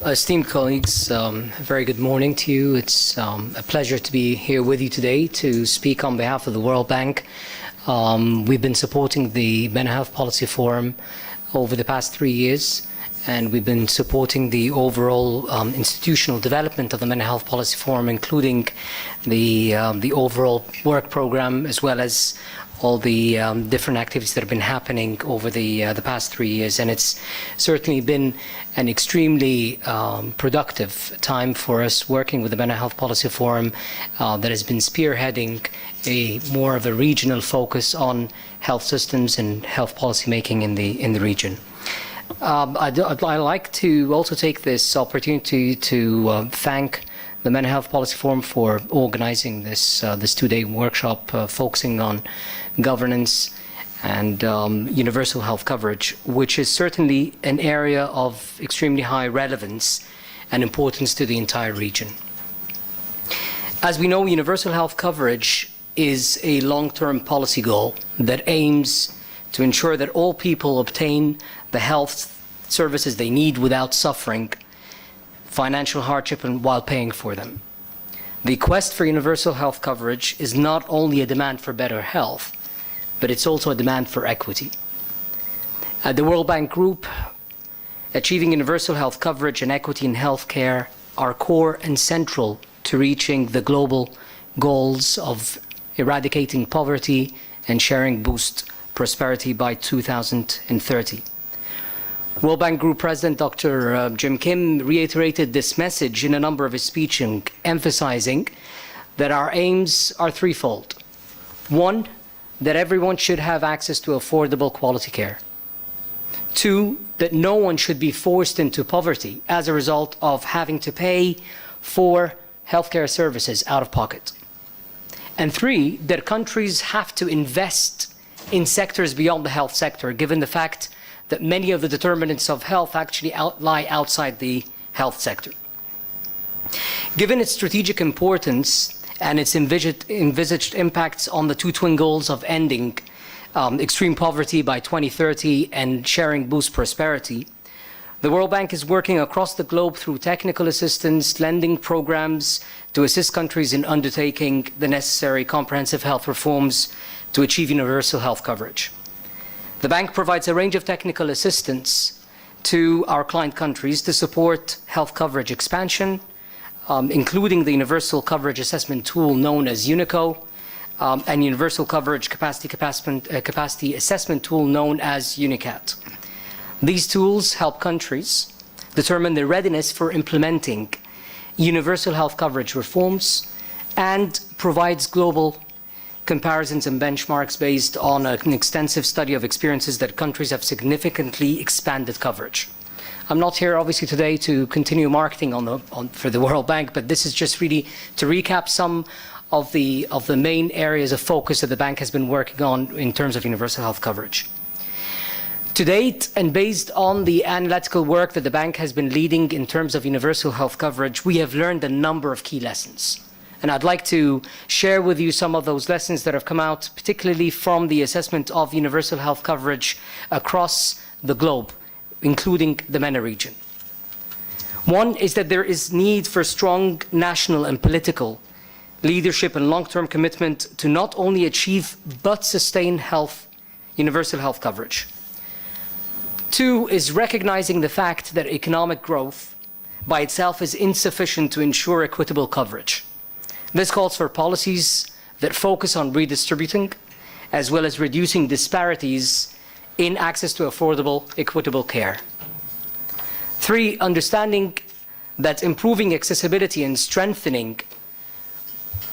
Esteemed colleagues, a very good morning to you. It's a pleasure to be here with you today to speak on behalf of the World Bank. We've been supporting the MENA Health Policy Forum over the past 3 years, and we've been supporting the overall institutional development of the MENA Health Policy Forum, including the overall work program, as well as all the different activities that have been happening over the past 3 years. And it's certainly been an extremely productive time for us working with the MENA Health Policy Forum that has been spearheading more of a regional focus on health systems and health policy making in the region. I'd like to also take this opportunity to thank the MENA Health Policy Forum for organizing this two-day workshop focusing on governance and universal health coverage, which is certainly an area of extremely high relevance and importance to the entire region. As we know, universal health coverage is a long-term policy goal that aims to ensure that all people obtain the health services they need without suffering financial hardship and while paying for them. The quest for universal health coverage is not only a demand for better health, but it's also a demand for equity. At the World Bank Group, achieving universal health coverage and equity in healthcare are core and central to reaching the global goals of eradicating poverty and sharing boost prosperity by 2030. World Bank Group President Dr. Jim Kim reiterated this message in a number of his speeches, emphasizing that our aims are threefold. One, that everyone should have access to affordable quality care. Two, that no one should be forced into poverty as a result of having to pay for healthcare services out of pocket. And three, that countries have to invest in sectors beyond the health sector, given the fact that many of the determinants of health actually lie outside the health sector. Given its strategic importance and its envisaged impacts on the two twin goals of ending extreme poverty by 2030 and sharing boost prosperity, the World Bank is working across the globe through technical assistance, lending programs to assist countries in undertaking the necessary comprehensive health reforms to achieve universal health coverage. The bank provides a range of technical assistance to our client countries to support health coverage expansion, including the Universal Coverage Assessment Tool known as UNICO, and Universal Coverage Capacity Assessment Tool known as UNICAT. These tools help countries determine their readiness for implementing universal health coverage reforms and provides global comparisons and benchmarks based on an extensive study of experiences that countries have significantly expanded coverage. I'm not here obviously today to continue marketing for the World Bank, but this is just really to recap some of the main areas of focus that the bank has been working on in terms of universal health coverage. To date, and based on the analytical work that the bank has been leading in terms of universal health coverage, we have learned a number of key lessons. And I'd like to share with you some of those lessons that have come out, particularly from the assessment of universal health coverage across the globe, including the MENA region. One is that there is need for strong national and political leadership and long-term commitment to not only achieve but sustain universal health coverage. Two is recognizing the fact that economic growth by itself is insufficient to ensure equitable coverage. This calls for policies that focus on redistributing as well as reducing disparities in access to affordable, equitable care. Three, understanding that improving accessibility and strengthening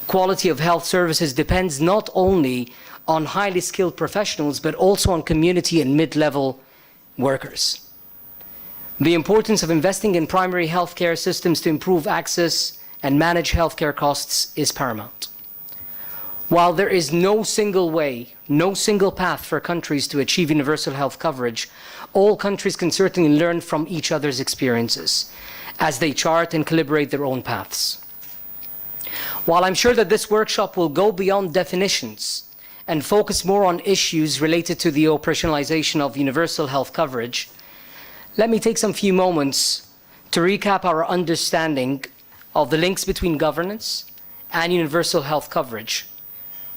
quality of health services depends not only on highly skilled professionals, but also on community and mid-level workers. The importance of investing in primary healthcare systems to improve access and manage healthcare costs is paramount. While there is no single way, no single path for countries to achieve universal health coverage, all countries can certainly learn from each other's experiences as they chart and calibrate their own paths. While I'm sure that this workshop will go beyond definitions and focus more on issues related to the operationalization of universal health coverage, let me take some few moments to recap our understanding of the links between governance and universal health coverage,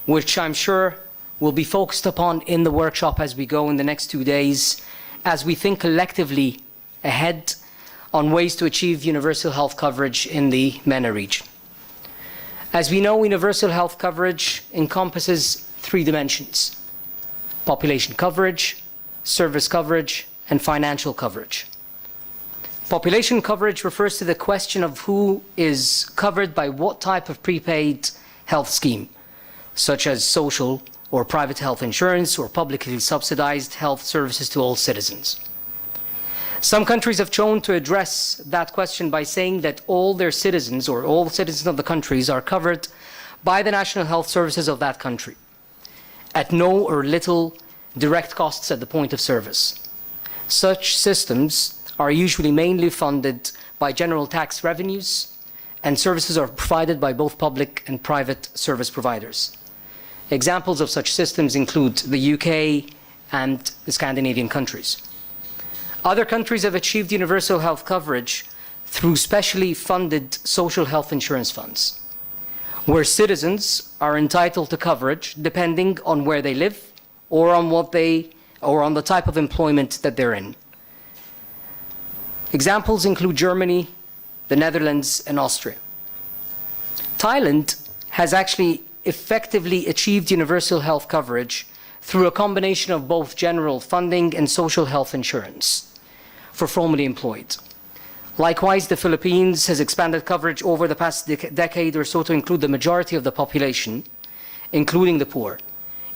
which I'm sure will be focused upon in the workshop as we go in the next 2 days, as we think collectively ahead on ways to achieve universal health coverage in the MENA region. As we know, universal health coverage encompasses 3 dimensions: population coverage, service coverage, and financial coverage. Population coverage refers to the question of who is covered by what type of prepaid health scheme, such as social or private health insurance or publicly subsidized health services to all citizens. Some countries have chosen to address that question by saying that all their citizens or all citizens of the countries are covered by the national health services of that country at no or little direct costs at the point of service. Such systems are usually mainly funded by general tax revenues, and services are provided by both public and private service providers. Examples of such systems include the UK and the Scandinavian countries. Other countries have achieved universal health coverage through specially funded social health insurance funds, where citizens are entitled to coverage depending on where they live or on the type of employment that they're in. Examples include Germany, the Netherlands, and Austria. Thailand has actually effectively achieved universal health coverage through a combination of both general funding and social health insurance for formerly employed. Likewise, the Philippines has expanded coverage over the past decade or so to include the majority of the population, including the poor.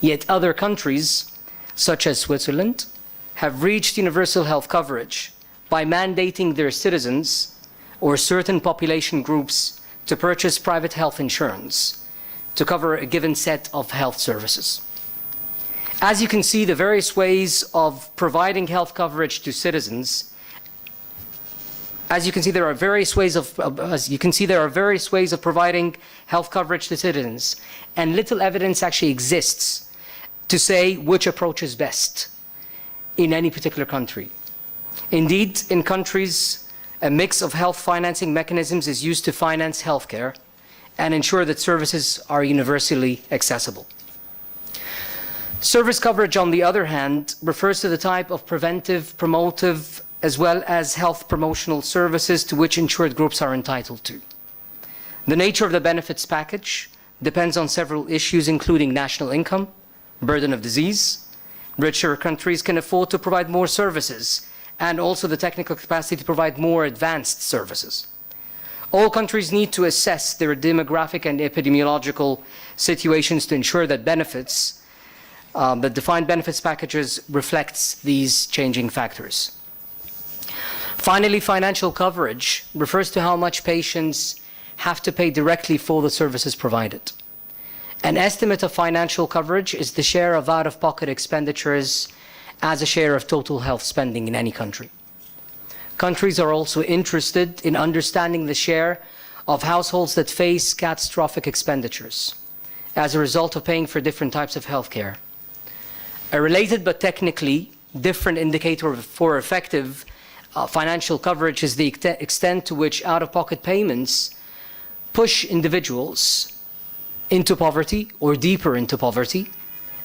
Yet other countries, such as Switzerland, have reached universal health coverage by mandating their citizens or certain population groups to purchase private health insurance to cover a given set of health services. As you can see, the various ways of providing health coverage to citizens, there are various ways of providing health coverage to citizens, and little evidence actually exists to say which approach is best in any particular country. Indeed, in countries, a mix of health financing mechanisms is used to finance healthcare and ensure that services are universally accessible. Service coverage, on the other hand, refers to the type of preventive, promotive, as well as health promotional services to which insured groups are entitled to. The nature of the benefits package depends on several issues, including national income, burden of disease. Richer countries can afford to provide more services, and also the technical capacity to provide more advanced services. All countries need to assess their demographic and epidemiological situations to ensure that benefits, the defined benefits packages reflects these changing factors. Finally, financial coverage refers to how much patients have to pay directly for the services provided. An estimate of financial coverage is the share of out-of-pocket expenditures as a share of total health spending in any country. Countries are also interested in understanding the share of households that face catastrophic expenditures as a result of paying for different types of health care. A related but technically different indicator for effective financial coverage is the extent to which out-of-pocket payments push individuals into poverty or deeper into poverty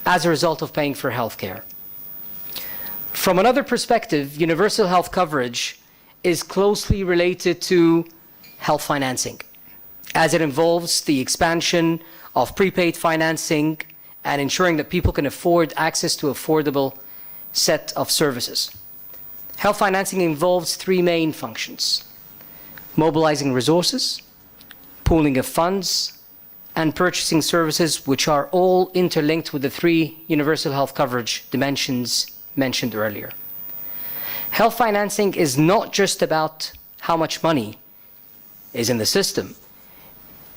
as a result of paying for health care. From another perspective, universal health coverage is closely related to health financing, as it involves the expansion of prepaid financing and ensuring that people can afford access to affordable set of services. Health financing involves 3 main functions: mobilizing resources, pooling of funds, and purchasing services, which are all interlinked with the 3 universal health coverage dimensions mentioned earlier. Health financing is not just about how much money is in the system.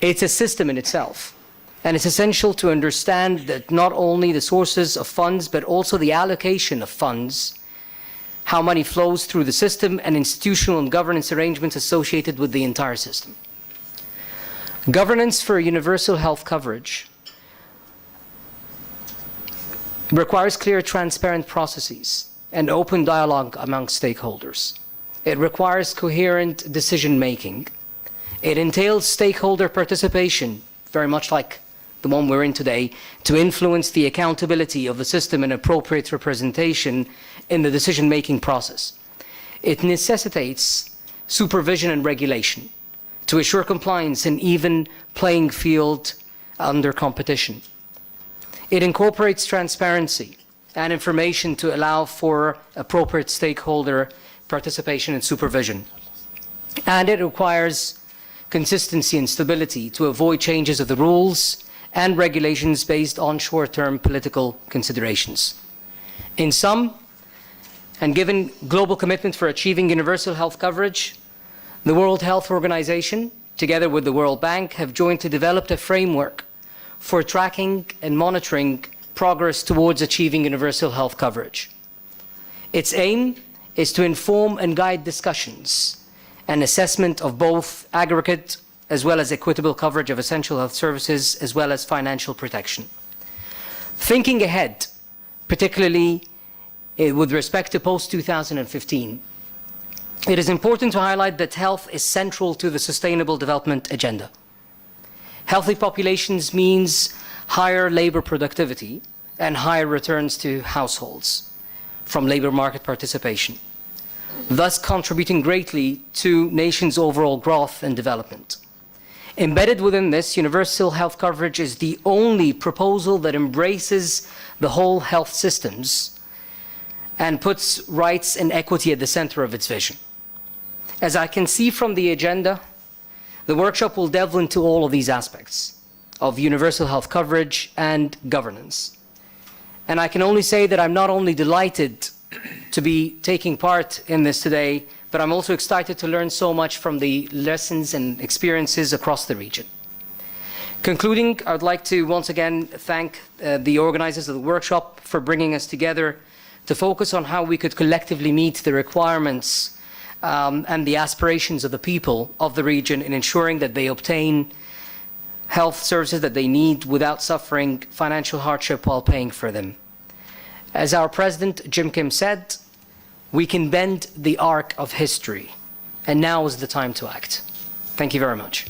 It's a system in itself. And it's essential to understand that not only the sources of funds, but also the allocation of funds, how money flows through the system, and institutional and governance arrangements associated with the entire system. Governance for universal health coverage requires clear, transparent processes and open dialogue among stakeholders. It requires coherent decision-making. It entails stakeholder participation, very much like the one we're in today, to influence the accountability of the system and appropriate representation in the decision-making process. It necessitates supervision and regulation to assure compliance and even playing field under competition. It incorporates transparency and information to allow for appropriate stakeholder participation and supervision. And it requires consistency and stability to avoid changes of the rules and regulations based on short-term political considerations. In sum, and given global commitment for achieving universal health coverage, the World Health Organization, together with the World Bank, have jointly developed a framework for tracking and monitoring progress towards achieving universal health coverage. Its aim is to inform and guide discussions and assessment of both aggregate as well as equitable coverage of essential health services, as well as financial protection. Thinking ahead, particularly with respect to post-2015, it is important to highlight that health is central to the Sustainable Development Agenda. Healthy populations means higher labor productivity and higher returns to households from labor market participation, thus contributing greatly to nations' overall growth and development. Embedded within this, universal health coverage is the only proposal that embraces the whole health systems and puts rights and equity at the center of its vision. As I can see from the agenda, the workshop will delve into all of these aspects of universal health coverage and governance. And I can only say that I'm not only delighted to be taking part in this today, but I'm also excited to learn so much from the lessons and experiences across the region. Concluding, I would like to once again thank the organizers of the workshop for bringing us together to focus on how we could collectively meet the requirements and the aspirations of the people of the region in ensuring that they obtain health services that they need without suffering financial hardship while paying for them. As our president, Jim Kim, said, we can bend the arc of history, and now is the time to act. Thank you very much.